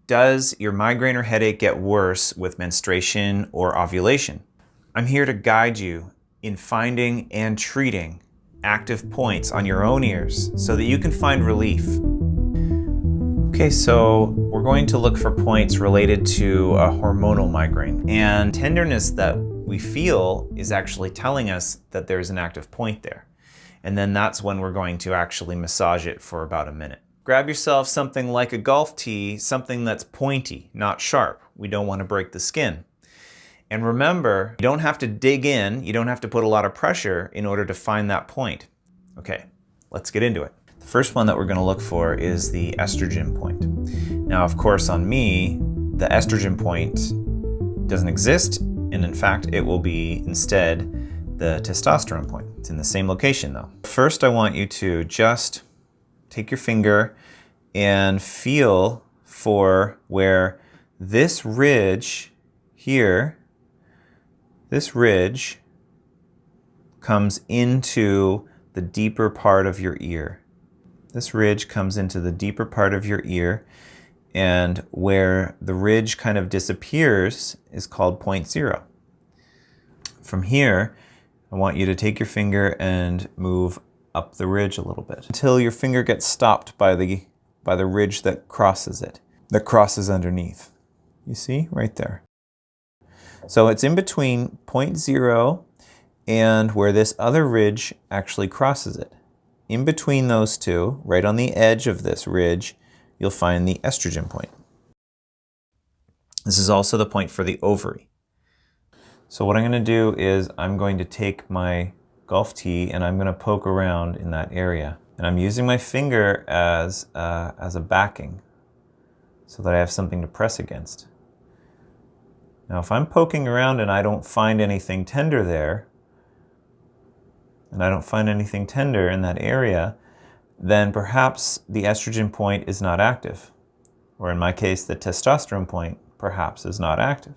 Does your migraine or headache get worse with menstruation or ovulation? I'm here to guide you in finding and treating active points on your own ears so that you can find relief. Okay, so we're going to look for points related to a hormonal migraine, and tenderness that we feel is actually telling us that there's an active point there. And then that's when we're going to actually massage it for about a minute. Grab yourself something like a golf tee, something that's pointy, not sharp. We don't want to break the skin. And remember, you don't have to dig in, you don't have to put a lot of pressure in order to find that point. Okay, let's get into it. The first one that we're going to look for is the estrogen point. Now, of course, on me, the estrogen point doesn't exist, and in fact, it will be instead the testosterone point. It's in the same location though. First, I want you to just take your finger and feel for where this ridge here, this ridge comes into the deeper part of your ear. This ridge comes into the deeper part of your ear, and where the ridge kind of disappears is called point 0. From here, I want you to take your finger and move up the ridge a little bit until your finger gets stopped by the ridge that crosses it, that crosses underneath. You see, right there. So it's in between point 0 and where this other ridge actually crosses it. In between those two, right on the edge of this ridge, you'll find the estrogen point. This is also the point for the ovary. So what I'm going to do is I'm going to take my golf tee and I'm going to poke around in that area. And I'm using my finger as a backing so that I have something to press against. Now if I'm poking around and I don't find anything tender there, and I don't find anything tender in that area, then perhaps the estrogen point is not active. Or in my case, the testosterone point perhaps is not active.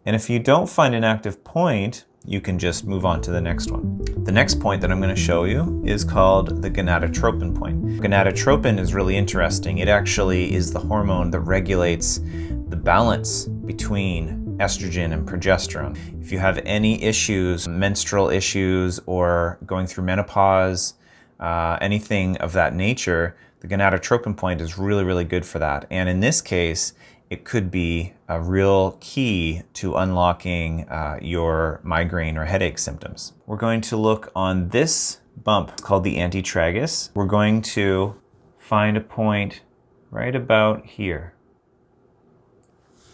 And if you don't find an active point, you can just move on to the next one. The next point that I'm going to show you is called the gonadotropin point. Gonadotropin is really interesting. It actually is the hormone that regulates the balance between estrogen and progesterone. If you have any issues, menstrual issues, or going through menopause, anything of that nature, the gonadotropin point is really, really good for that. And in this case, it could be a real key to unlocking your migraine or headache symptoms. We're going to look on this bump called the antitragus. We're going to find a point right about here.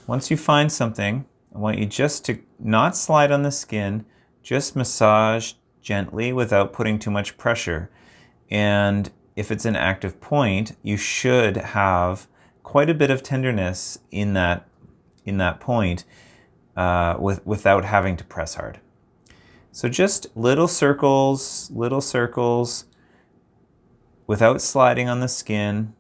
Once you find something, I want you just to not slide on the skin, just massage gently without putting too much pressure. And if it's an active point, you should have quite a bit of tenderness in that point without having to press hard. So just little circles without sliding on the skin.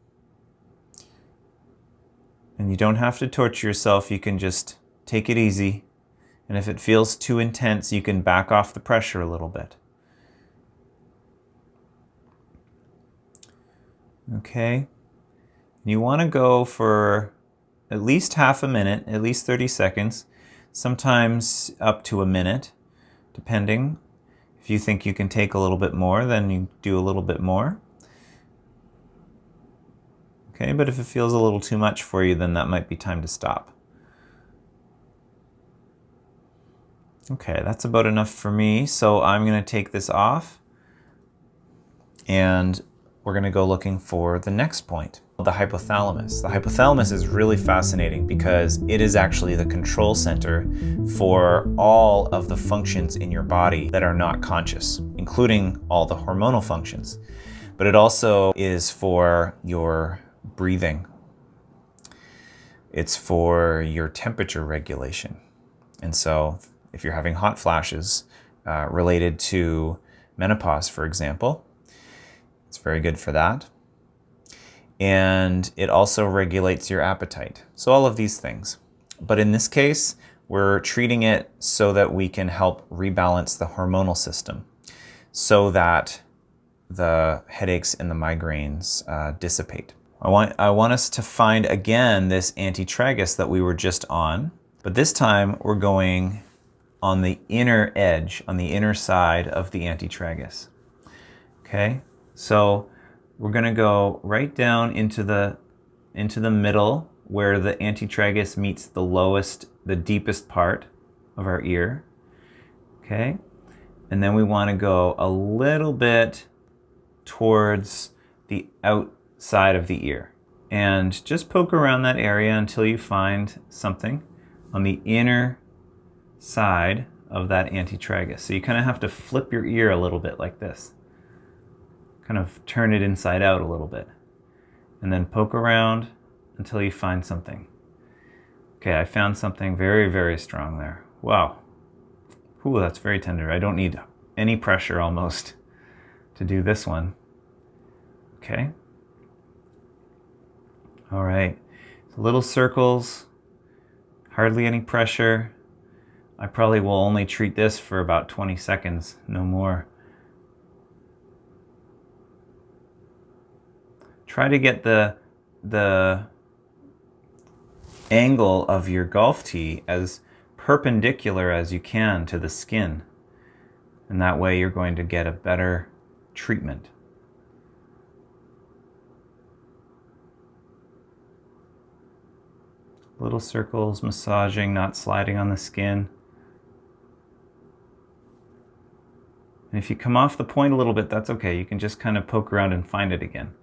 And you don't have to torture yourself, you can just take it easy. And if it feels too intense, you can back off the pressure a little bit. Okay. You want to go for at least half a minute, at least 30 seconds, sometimes up to a minute, depending. If you think you can take a little bit more, then you do a little bit more. Okay, but if it feels a little too much for you, then that might be time to stop. Okay, that's about enough for me, so I'm going to take this off, and we're going to go looking for the next point, the hypothalamus. The hypothalamus is really fascinating because it is actually the control center for all of the functions in your body that are not conscious, including all the hormonal functions. But it also is for your breathing. It's for your temperature regulation. And so if you're having hot flashes related to menopause, for example, it's very good for that. And it also regulates your appetite. So all of these things. But in this case, we're treating it so that we can help rebalance the hormonal system so that the headaches and the migraines dissipate. I want us to find again this antitragus that we were just on, but this time we're going on the inner edge, on the inner side of the antitragus. Okay, so we're going to go right down into the middle where the antitragus meets the deepest part of our ear. Okay, and then we want to go a little bit towards the outside of the ear. And just poke around that area until you find something on the inner side of that antitragus. So you kind of have to flip your ear a little bit like this. Kind of turn it inside out a little bit. And then poke around until you find something. Okay, I found something very, very strong there. Wow. Ooh, that's very tender. I don't need any pressure almost to do this one. Okay. All right. So little circles, hardly any pressure. I probably will only treat this for about 20 seconds, no more. Try to get the angle of your golf tee as perpendicular as you can to the skin. And that way you're going to get a better treatment. Little circles, massaging, not sliding on the skin. And if you come off the point a little bit, that's okay. You can just kind of poke around and find it again.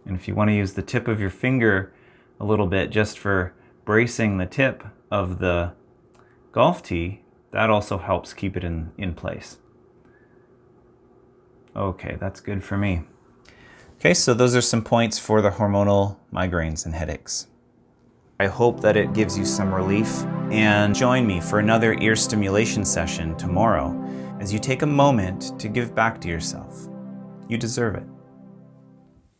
And if you want to use the tip of your finger a little bit just for bracing the tip of the golf tee, that also helps keep it in place. Okay, that's good for me. Okay, so those are some points for the hormonal migraines and headaches. I hope that it gives you some relief, and join me for another ear stimulation session tomorrow as you take a moment to give back to yourself. You deserve it.